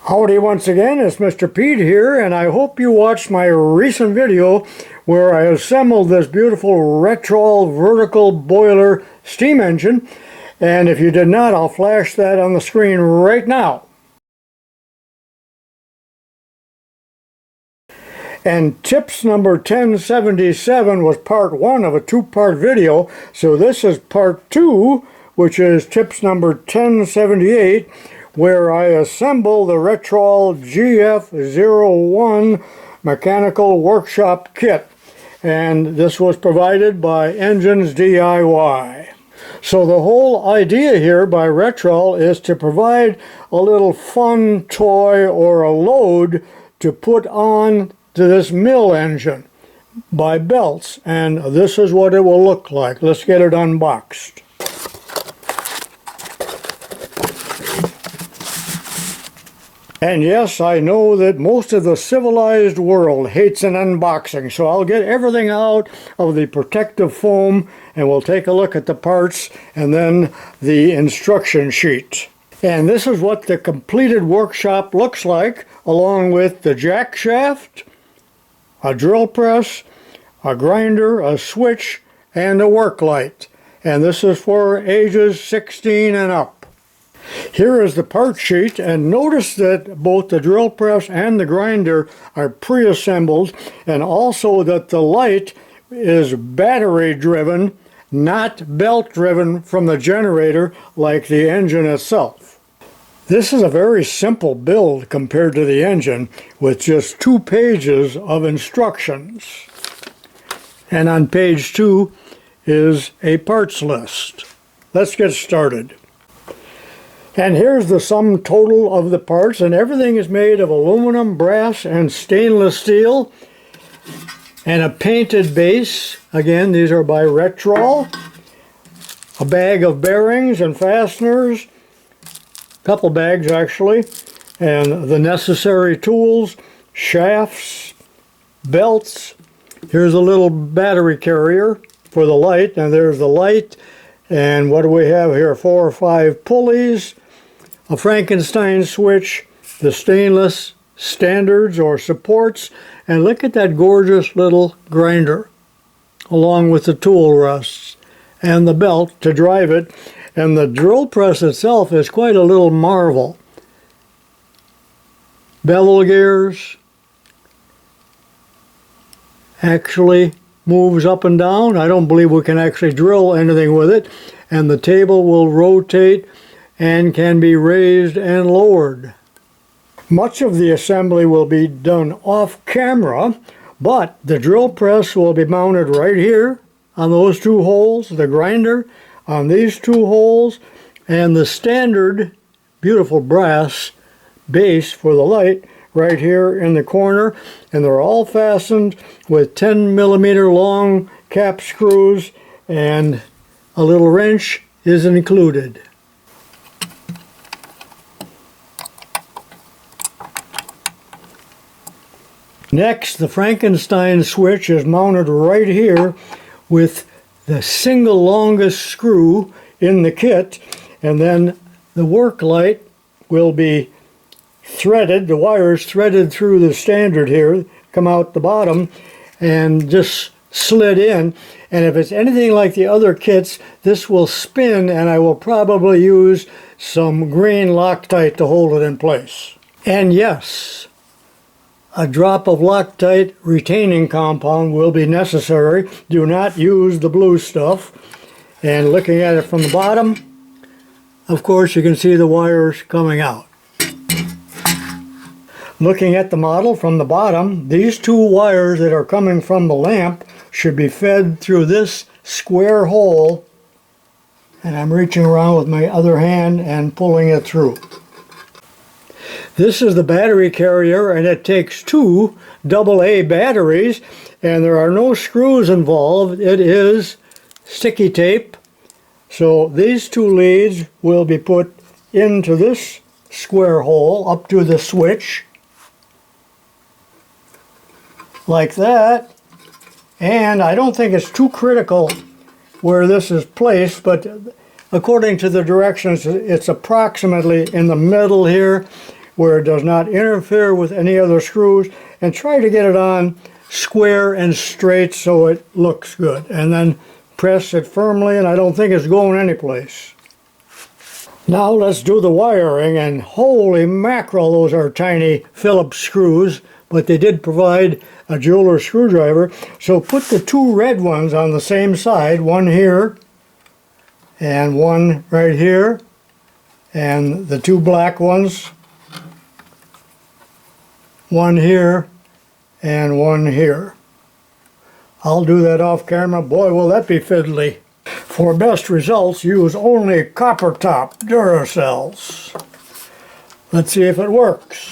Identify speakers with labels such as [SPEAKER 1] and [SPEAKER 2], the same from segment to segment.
[SPEAKER 1] Howdy once again, it's Mr. Pete here, and I hope you watched my recent video where I assembled this beautiful RETROL vertical boiler steam engine. And if you did not, I'll flash that on the screen right now. And tips number 1077 was part 1 of a 2-part video, so this is part 2, which is tips number 1078, where I assemble the RETROL GF01 mechanical workshop kit. And this was provided by Engines DIY. So the whole idea here by RETROL is to provide a little fun toy or a load to put on to this mill engine by belts, and this is what it will look like. Let's get it unboxed. And yes, I know that most of the civilized world hates an unboxing, so I'll get everything out of the protective foam and we'll take a look at the parts and then the instruction sheet. And this is what the completed workshop looks like, along with the jack shaft, a drill press, a grinder, a switch, and a work light. And this is for ages 16 and up. Here is the part sheet, and notice that both the drill press and the grinder are pre-assembled, and also that the light is battery driven, not belt driven from the generator like the engine itself. This is a very simple build compared to the engine, with just 2 pages of instructions. And on page 2 is a parts list. Let's get started. And here's the sum total of the parts, and everything is made of aluminum, brass, and stainless steel, and a painted base. Again, these are by RETROL. A bag of bearings and fasteners, couple bags actually, and the necessary tools, shafts, belts. Here's a little battery carrier for the light, and there's the light. And what do we have here? 4 or 5 pulleys, a Frankenstein switch, the stainless standards or supports, and look at that gorgeous little grinder, along with the tool rests and the belt to drive it. And the drill press itself is quite a little marvel. Bevel gears, actually moves up and down. I don't believe we can actually drill anything with it. And the table will rotate and can be raised and lowered. Much of the assembly will be done off camera, but the drill press will be mounted right here on those 2 holes, the grinder on these 2 holes, and the standard beautiful brass base for the light right here in the corner. And they're all fastened with 10mm long cap screws, and a little wrench is included. Next, the Frankenstein switch is mounted right here with the single longest screw in the kit, and then the work light will be threaded, the wires threaded through the standard here, come out the bottom and just slid in. And if it's anything like the other kits, this will spin, and I will probably use some green Loctite to hold it in place. And yes, a drop of Loctite retaining compound will be necessary. Do not use the blue stuff. And looking at it from the bottom, of course you can see the wires coming out. Looking at the model from the bottom, these 2 wires that are coming from the lamp should be fed through this square hole, and I'm reaching around with my other hand and pulling it through. This is the battery carrier, and it takes 2 AA batteries, and there are no screws involved. It is sticky tape. So these 2 leads will be put into this square hole up to the switch, like that. And I don't think it's too critical where this is placed, but according to the directions, it's approximately in the middle here, where it does not interfere with any other screws, and try to get it on square and straight so it looks good. And then press it firmly, and I don't think it's going anyplace. Now let's do the wiring, and holy mackerel, those are tiny Phillips screws, but they did provide a jeweler screwdriver. So put the two red ones on the same side, one here and one right here, and the two black ones, one here and one here. I'll do that off camera. Boy, will that be fiddly. For best results, use only copper top Duracells. Let's see if it works.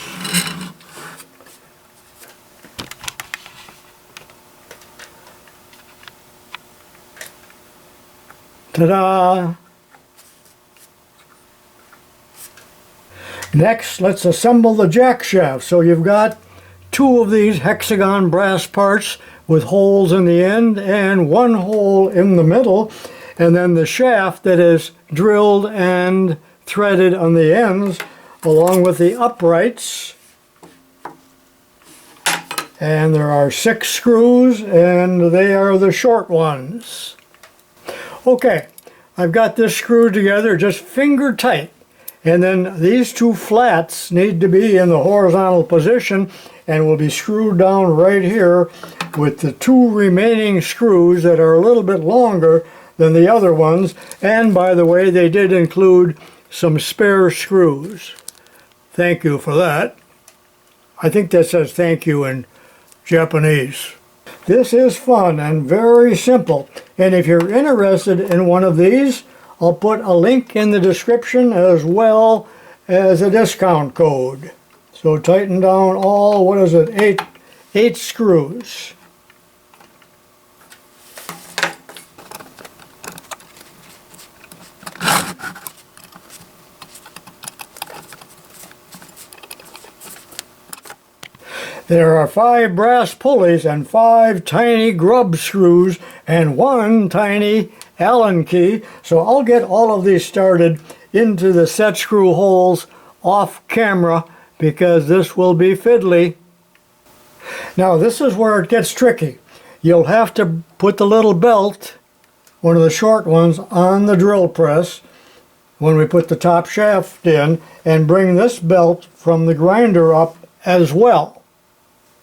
[SPEAKER 1] Ta-da! Next, let's assemble the jack shaft. So you've got two of these hexagon brass parts with holes in the end and one hole in the middle, and then the shaft that is drilled and threaded on the ends, along with the uprights. And there are 6 screws, and they are the short ones. Okay, I've got this screwed together just finger tight, and then these two flats need to be in the horizontal position and will be screwed down right here with the 2 remaining screws that are a little bit longer than the other ones. And by the way, they did include some spare screws. Thank you for that. I think that says thank you in Japanese. This is fun and very simple, and if you're interested in one of these, I'll put a link in the description as well as a discount code. So tighten down all, what is it, 8 screws. There are 5 brass pulleys and 5 tiny grub screws and 1 tiny Allen key. So I'll get all of these started into the set screw holes off camera because this will be fiddly. Now this is where it gets tricky. You'll have to put the little belt, one of the short ones, on the drill press when we put the top shaft in, and bring this belt from the grinder up as well.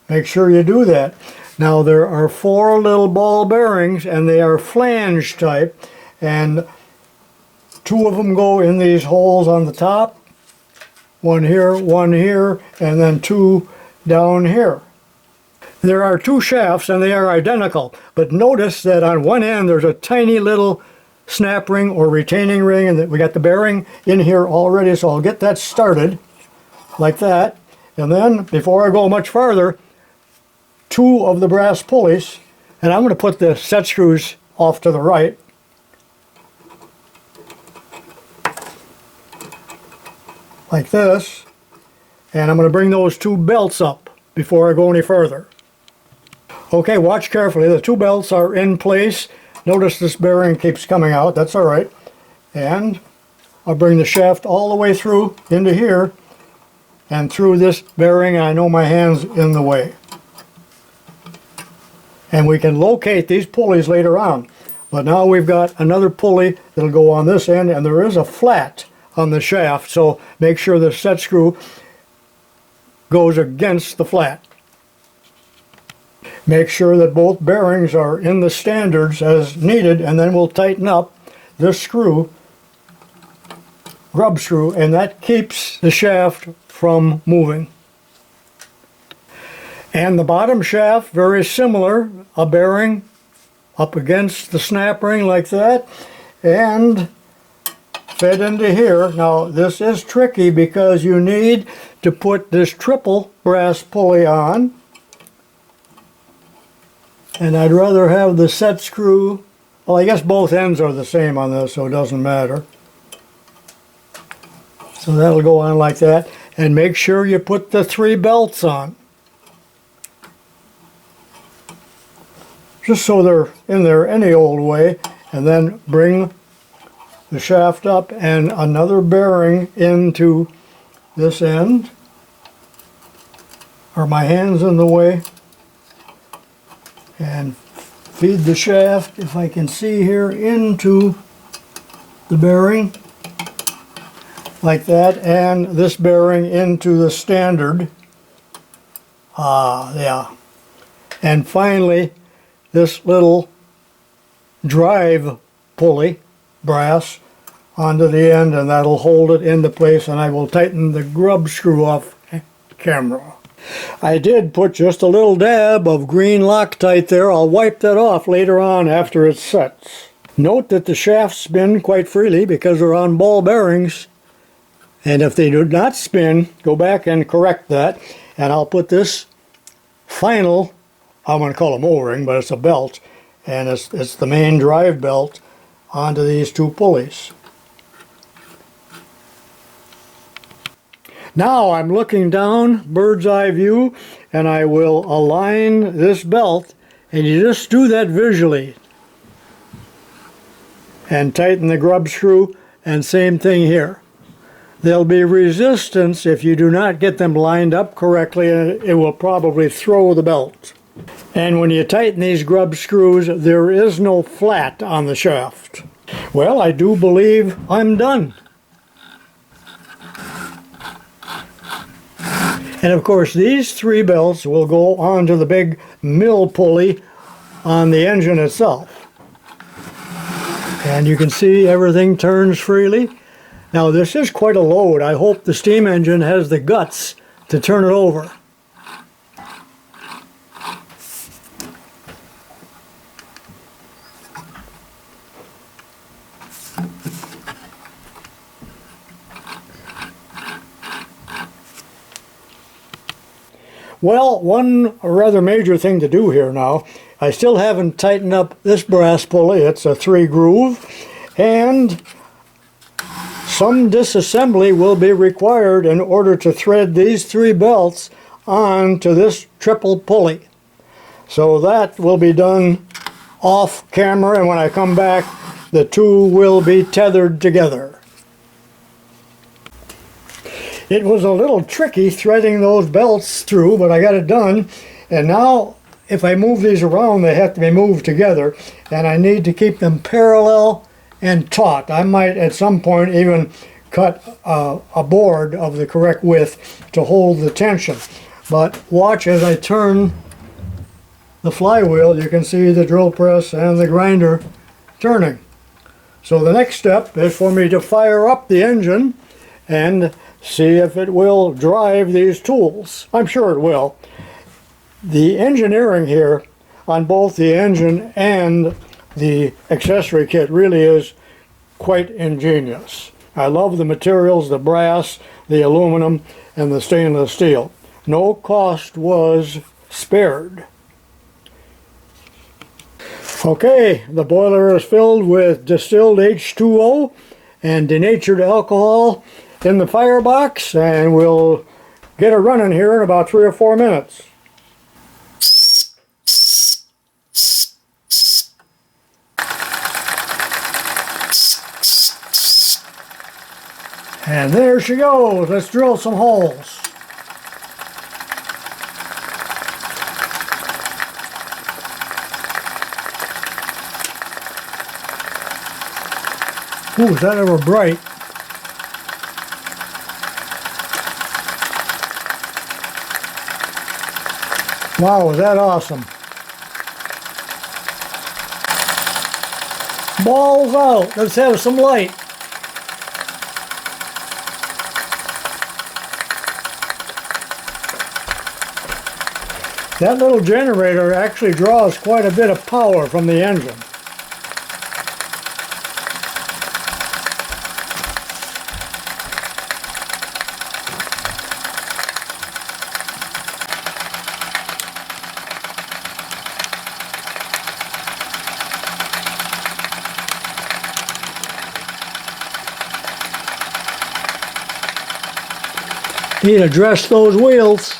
[SPEAKER 1] Make sure you do that. Now there are 4 little ball bearings, and they are flange type, and 2 of them go in these holes on the top, one here, and then 2 down here. There are 2 shafts and they are identical, but notice that on one end there's a tiny little snap ring or retaining ring, and that we got the bearing in here already, so I'll get that started like that. And then before I go much farther, 2 of the brass pulleys, and I'm going to put the set screws off to the right. Like this. And I'm going to bring those 2 belts up before I go any further. Okay, watch carefully. The 2 belts are in place. Notice this bearing keeps coming out. That's all right. And I'll bring the shaft all the way through into here and through this bearing. I know my hand's in the way. And we can locate these pulleys later on. But now we've got another pulley that'll go on this end, and there is a flat on the shaft, so make sure the set screw goes against the flat. Make sure that both bearings are in the standards as needed, and then we'll tighten up this screw, grub screw, and that keeps the shaft from moving. And the bottom shaft, very similar, a bearing up against the snap ring like that, and fed into here. Now this is tricky because you need to put this triple brass pulley on, and I'd rather have the set screw, well, I guess both ends are the same on this, so it doesn't matter. So that'll go on like that, and make sure you put the 3 belts on, just so they're in there any old way, and then bring the shaft up and another bearing into this end or my hands in the way, and feed the shaft, if I can see here, into the bearing like that, and this bearing into the standard. Yeah. And finally, this little drive pulley, brass, onto the end, and that'll hold it into place, and I will tighten the grub screw off camera. I did put just a little dab of green Loctite there. I'll wipe that off later on after it sets. Note that the shafts spin quite freely because they're on ball bearings, and if they do not spin, go back and correct that, and I'll put this final, I'm going to call it a O-ring, but it's a belt, and it's the main drive belt onto these two pulleys. Now I'm looking down, bird's eye view, and I will align this belt, and you just do that visually. And tighten the grub screw, and same thing here. There'll be resistance if you do not get them lined up correctly, and it will probably throw the belt. And when you tighten these grub screws, there is no flat on the shaft. Well, I do believe I'm done. And of course, these three belts will go onto the big mill pulley on the engine itself. And you can see everything turns freely. Now this is quite a load. I hope the steam engine has the guts to turn it over. Well, one rather major thing to do here now, I still haven't tightened up this brass pulley. It's a 3-groove, and some disassembly will be required in order to thread these 3 belts onto this triple pulley. So that will be done off camera, and when I come back, the two will be tethered together. It was a little tricky threading those belts through, but I got it done. And now, if I move these around, they have to be moved together, and I need to keep them parallel and taut. I might, at some point, even cut a board of the correct width to hold the tension. But watch as I turn the flywheel. You can see the drill press and the grinder turning. So the next step is for me to fire up the engine and see if it will drive these tools. I'm sure it will. The engineering here on both the engine and the accessory kit really is quite ingenious. I love the materials, the brass, the aluminum, and the stainless steel. No cost was spared. Okay, the boiler is filled with distilled H2O and denatured alcohol in the firebox, and we'll get it running here in about 3 or 4 minutes. And there she goes. Let's drill some holes. Ooh, is that ever bright? Wow, is that awesome. Balls out. Let's have some light. That little generator actually draws quite a bit of power from the engine. Need to address those wheels.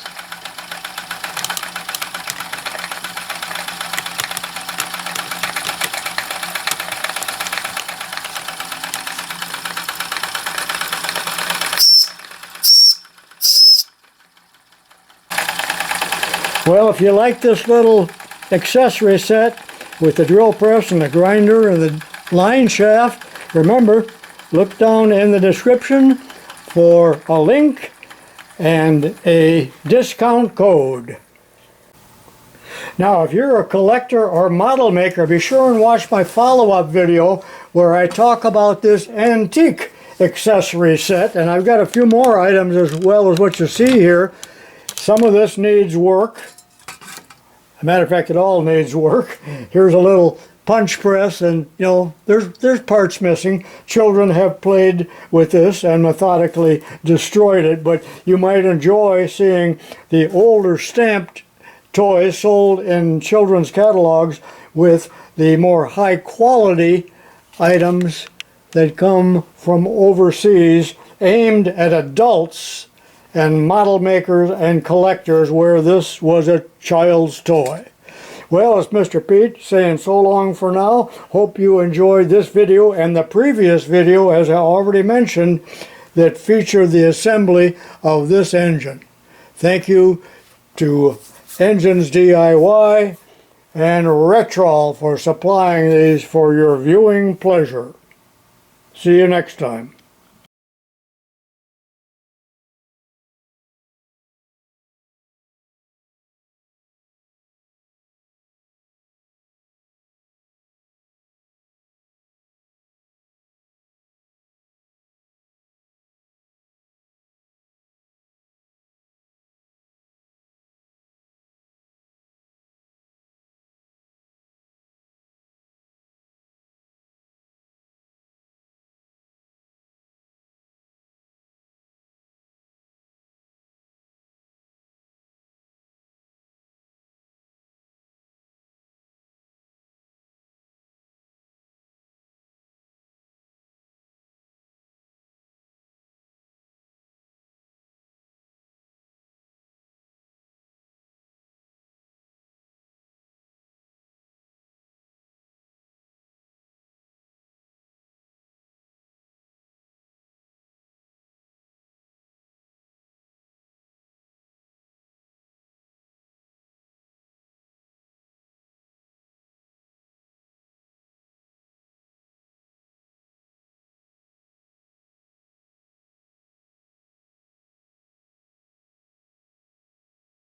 [SPEAKER 1] Well, if you like this little accessory set with the drill press and the grinder and the line shaft, remember, look down in the description for a link and a discount code. Now, if you're a collector or model maker, be sure and watch my follow-up video where I talk about this antique accessory set, and I've got a few more items as well as what you see here. Some of this needs work. As a matter of fact, it all needs work. Here's a little punch press, and you know, there's parts missing. Children have played with this and methodically destroyed it, but you might enjoy seeing the older stamped toys sold in children's catalogs with the more high quality items that come from overseas, aimed at adults and model makers and collectors, where this was a child's toy. Well, it's Mr. Pete saying so long for now. Hope you enjoyed this video and the previous video, as I already mentioned, that featured the assembly of this engine. Thank you to Engines DIY and RETROL for supplying these for your viewing pleasure. See you next time.